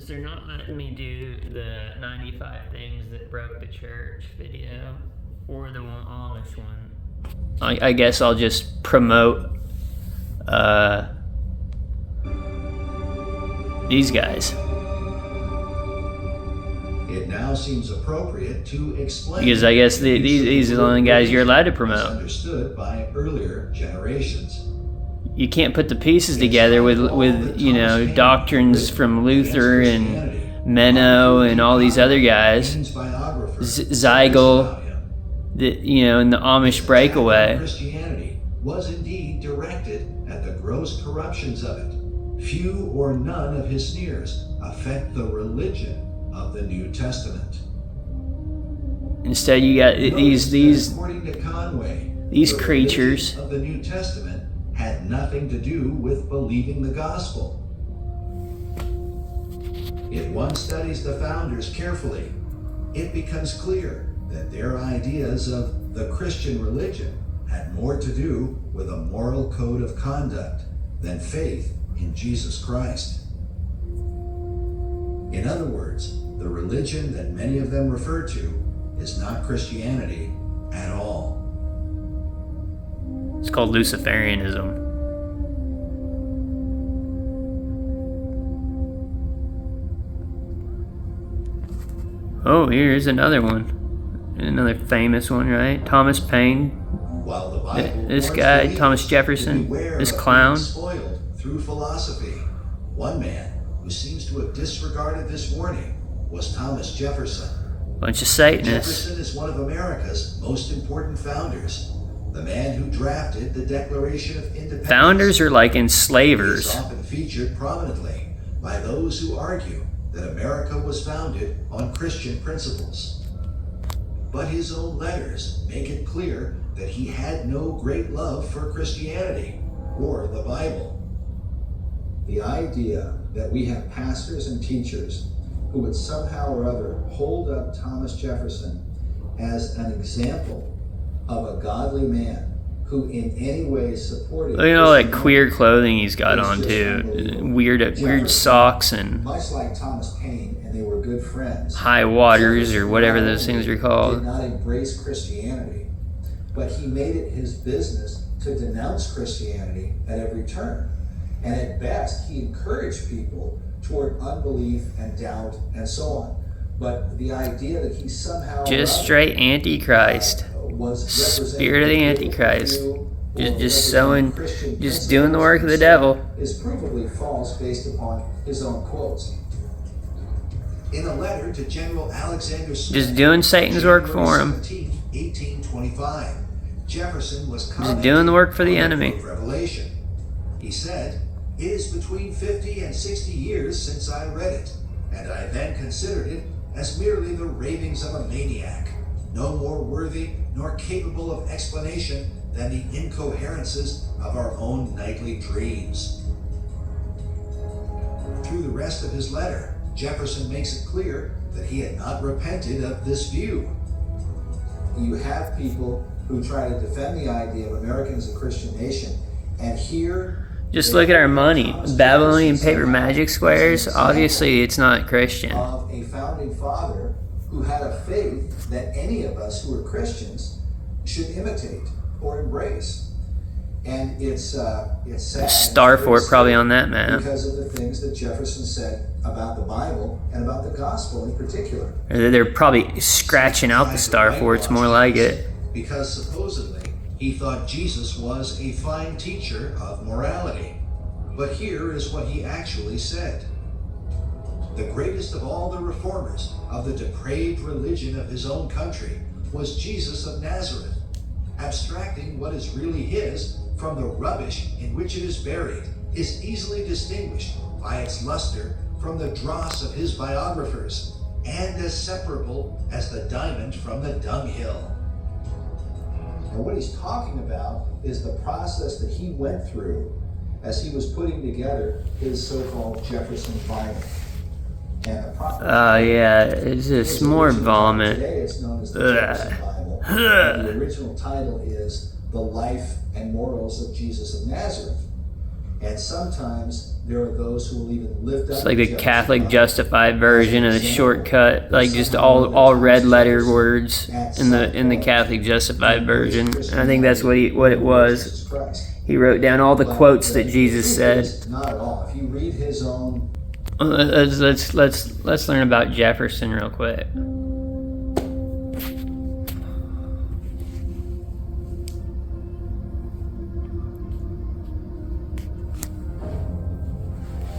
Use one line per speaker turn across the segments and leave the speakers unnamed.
they're not letting me do the 95 things that broke the church video or the Amish one. I guess I'll just promote these guys.
It now seems appropriate to explain,
because I guess these are the only guys you're allowed to promote.
Understood by earlier generations.
You can't put the pieces together with doctrines from Luther and Menno and all these other guys. Zeigel, and the Amish breakaway.
Christianity was indeed directed at the gross corruptions of it. Few or none of his sneers affect the religion of the New Testament.
Instead, you got these
according to Conway,
these creatures
of the New Testament had nothing to do with believing the gospel. If one studies the founders carefully, it becomes clear that their ideas of the Christian religion had more to do with a moral code of conduct than faith in Jesus Christ. In other words, the religion that many of them refer to is not Christianity at all.
It's called Luciferianism. Oh, here's another one. Another famous one, right? Thomas Paine.
While the Bible
this guy, Thomas Jefferson, this clown.
Spoiled through philosophy. One man who seems to have disregarded this warning was Thomas Jefferson.
Bunch of Satanists.
Jefferson is one of America's most important founders. The man who drafted the Declaration of Independence.
Founders are like enslavers.
He is often featured prominently by those who argue that America was founded on Christian principles. But his own letters make it clear that he had no great love for Christianity or the Bible. The idea that we have pastors and teachers who would somehow or other hold up Thomas Jefferson as an example of a godly man who in any way supported...
Look at all that queer clothing he's got on too. Weird socks and...
Much like Thomas Paine, and they were good friends.
High waters or whatever those things are called.
Did not embrace Christianity, but he made it his business to denounce Christianity at every turn. And at best, he encouraged people toward unbelief and doubt and so on. But the idea that he somehow...
Just straight Antichrist. Spirit of the Antichrist. Just doing the work of the devil.
Is provably false based upon his own quotes. In a letter to General Alexander Smith,
just doing Satan's work for him.
1825, Jefferson was
just doing the work for the enemy.
Revelation. He said, "It is between 50 and 60 years since I read it, and I then considered it as merely the ravings of a maniac, no more worthy nor capable of explanation than the incoherences of our own nightly dreams." Through the rest of his letter, Jefferson makes it clear that he had not repented of this view. You have people who try to defend the idea of America as a Christian nation, and here...
Just look at our money. Babylonian paper magic squares. Obviously, it's not Christian.
Of a founding father who had a faith that any of us who are Christians should imitate or embrace. And it's sad.
Starfort probably on that map.
Because of the things that Jefferson said about the Bible and about the gospel in particular.
They're probably scratching out the Starforts, more like it.
Because supposedly he thought Jesus was a fine teacher of morality. But here is what he actually said. The greatest of all the reformers of the depraved religion of his own country was Jesus of Nazareth, abstracting what is really his from the rubbish in which it is buried, is easily distinguished by its luster from the dross of his biographers, and as separable as the diamond from the dunghill. And what he's talking about is the process that he went through as he was putting together his so-called Jefferson Bible. And the
yeah, it's just more vomit.
Today it's known as the Jefferson Bible. The original title is The Life and Morals of Jesus of Nazareth. And sometimes there are those who will even lift up.
It's like the Catholic Justified version of the shortcut, like just all red letter words in the Catholic Justified version. And I think that's what it was. He wrote down all the quotes that Jesus said.
Not at all. If you read his own.
Let's learn about Jefferson real quick.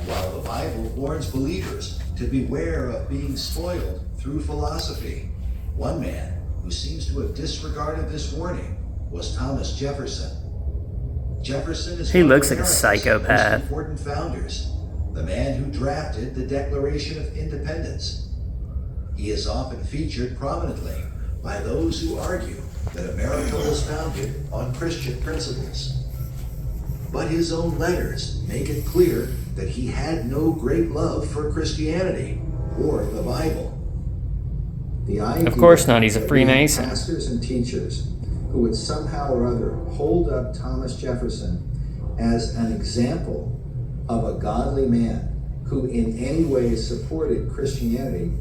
While the Bible warns believers to beware of being spoiled through philosophy, one man who seems to have disregarded this warning was Thomas Jefferson. Jefferson is
He
one of
looks like a
America's
psychopath.
most important founders, the man who drafted the Declaration of Independence. He is often featured prominently by those who argue that America was founded on Christian principles. But his own letters make it clear that he had no great love for Christianity or the Bible. The idea
Of course not, he's a
that we have
Freemason.
pastors and teachers who would somehow or other hold up Thomas Jefferson as an example of a godly man who in any way supported Christianity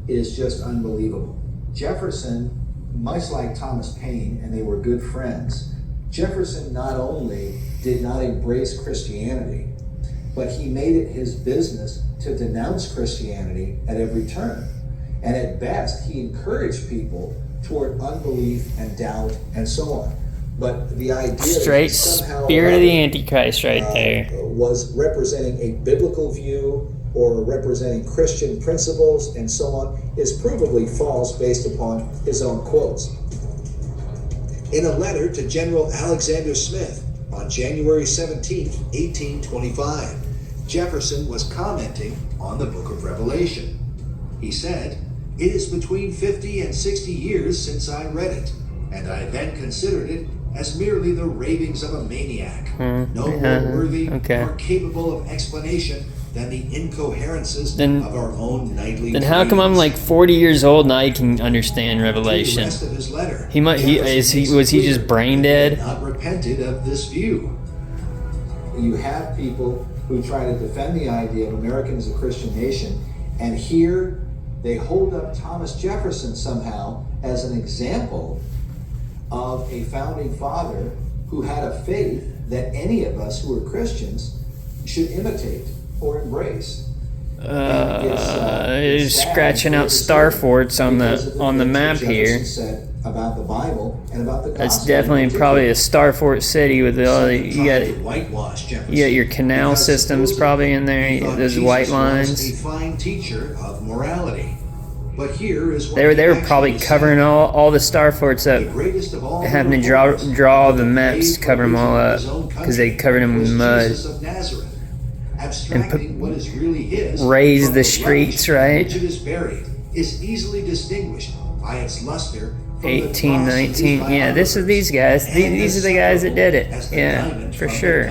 is just unbelievable. Jefferson, much like Thomas Paine, and they were good friends, Jefferson not only did not embrace Christianity, but he made it his business to denounce Christianity at every turn. And at best, he encouraged people toward unbelief and doubt and so on. But the idea
Straight
that somehow
spirit of the Antichrist right there.
was representing a biblical view or representing Christian principles and so on is provably false based upon his own quotes. In a letter to General Alexander Smith on January 17, 1825, Jefferson was commenting on the book of Revelation. He said, "It is between 50 and 60 years since I read it, and I then considered it as merely the ravings of a maniac, no more worthy or capable of explanation than the incoherences of our own nightly
Then how come I'm like 40 years old and I can understand
The
Revelation?
rest of his letter,
Was he just brain dead?
Not repented of this view. You have people who try to defend the idea of America as a Christian nation, and here they hold up Thomas Jefferson somehow as an example of a founding father who had a faith that any of us who are Christians should imitate or embrace.
He's scratching out star forts on the map here.
Said about the Bible and about the
That's
gospel
definitely probably a star fort city with all the, you got your canal systems probably in there. Those white lines.
A fine teacher of morality. But here is what
They were probably covering all the star forts up, having to draw all the maps to cover them all up because they covered them with mud and raised the streets, right?
Which it is buried is easily distinguished by its luster.
1819. Yeah, this is these guys. These are the guys that did it. Yeah, for sure.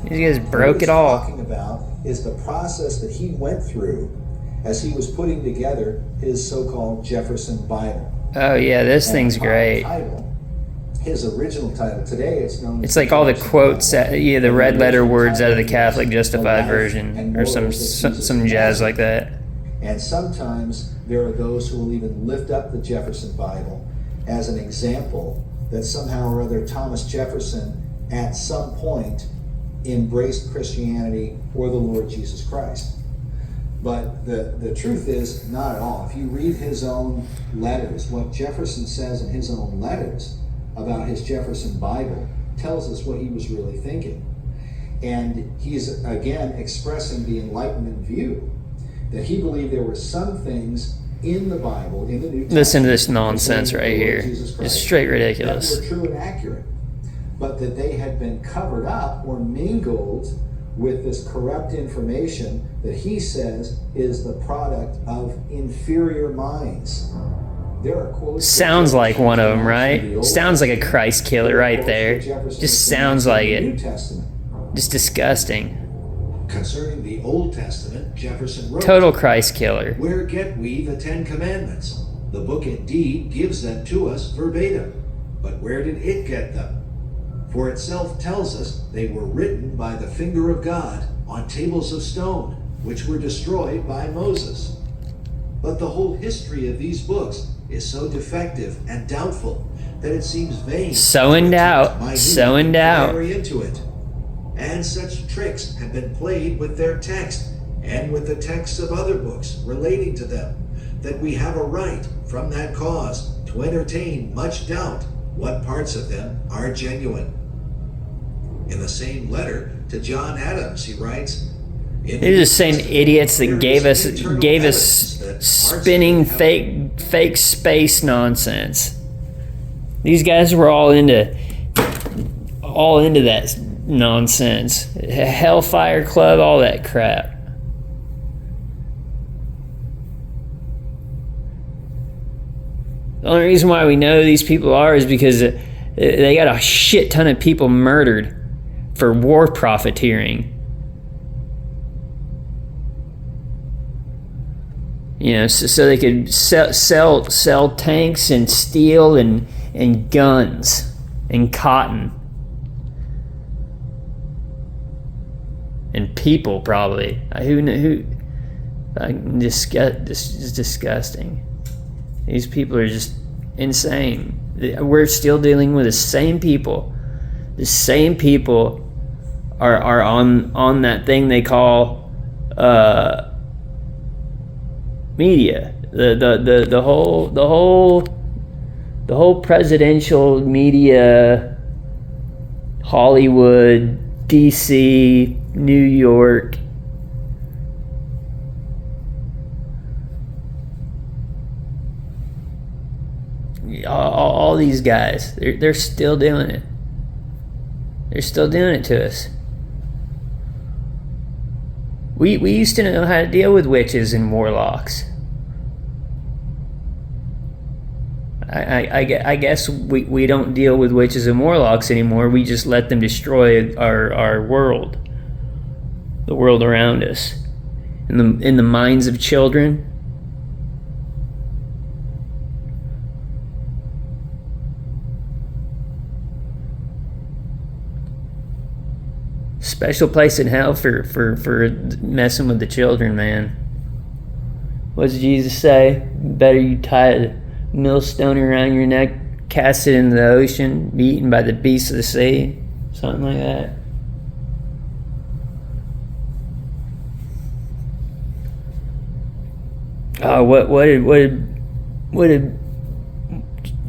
These guys broke it all.
What he's talking about is the process that he went through as he was putting together his so-called Jefferson Bible.
Oh yeah, this thing's great.
His original title today, it's known.
It's like all the quotes, the red letter words out of the Catholic Justified version, or some jazz like that.
And sometimes there are those who will even lift up the Jefferson Bible as an example that somehow or other Thomas Jefferson at some point embraced Christianity or the Lord Jesus Christ. But the truth is, not at all. If you read his own letters, what Jefferson says in his own letters about his Jefferson Bible tells us what he was really thinking. And he's, again, expressing the Enlightenment view that he believed there were some things in the Bible, in the New Testament.
Listen to this nonsense right here. It's straight ridiculous.
That were true and accurate, but that they had been covered up or mingled with this corrupt information that he says is the product of inferior minds. There are quotes.
Sounds like one of them, right? Sounds like a Christ killer right there. Just sounds like it. Just disgusting.
Concerning the Old Testament, Jefferson wrote,
Total Christ killer.
"Where get we the 10 Commandments? The book indeed gives them to us verbatim, but where did it get them? For itself tells us they were written by the finger of God on tables of stone, which were destroyed by Moses. But the whole history of these books is so defective and doubtful that it seems vain.
So in doubt. So in doubt.
Into it. And such tricks have been played with their text and with the texts of other books relating to them, that we have a right from that cause to entertain much doubt what parts of them are genuine. In the same letter to John Adams, he writes,
"These are the same idiots that gave us spinning fake space nonsense. These guys were all into that nonsense. Hellfire Club, all that crap." The only reason why we know who these people are is because they got a shit ton of people murdered for war profiteering. You know, so they could sell tanks and steel and guns and cotton and people, probably. Who? This is disgusting. These people are just insane. We're still dealing with the same people. The same people are on that thing they call media. The whole presidential media, Hollywood, DC, New York. All these guys, they're still doing it. They're still doing it to us. We used to know how to deal with witches and warlocks. I guess we don't deal with witches and warlocks anymore. We just let them destroy our world, the world around us, in the minds of children. Special place in hell for messing with the children, man. What does Jesus say? Better you tie a millstone around your neck, cast it into the ocean, be eaten by the beasts of the sea. Something like that. Oh, what did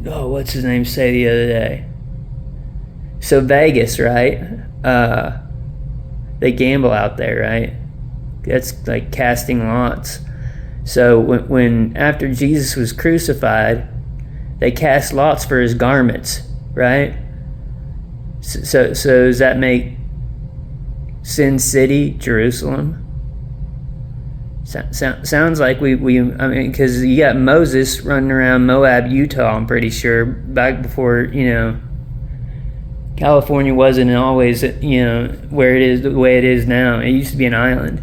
what's his name say the other day? So Vegas, right? They gamble out there, right? That's like casting lots. So when after Jesus was crucified, they cast lots for his garments, right? So does that make Sin City Jerusalem? Sounds like we I mean, because you got Moses running around Moab, Utah, I'm pretty sure, back before, California wasn't always, where it is, the way it is now. It used to be an island.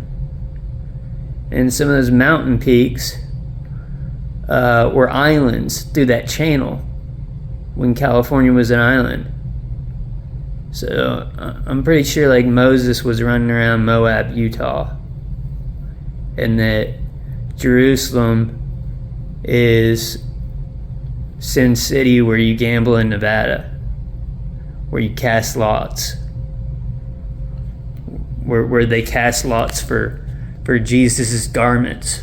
And some of those mountain peaks were islands through that channel when California was an island. So I'm pretty sure like Moses was running around Moab, Utah. And that Jerusalem is Sin City, where you gamble in Nevada, where you cast lots, where they cast lots for Jesus' garments.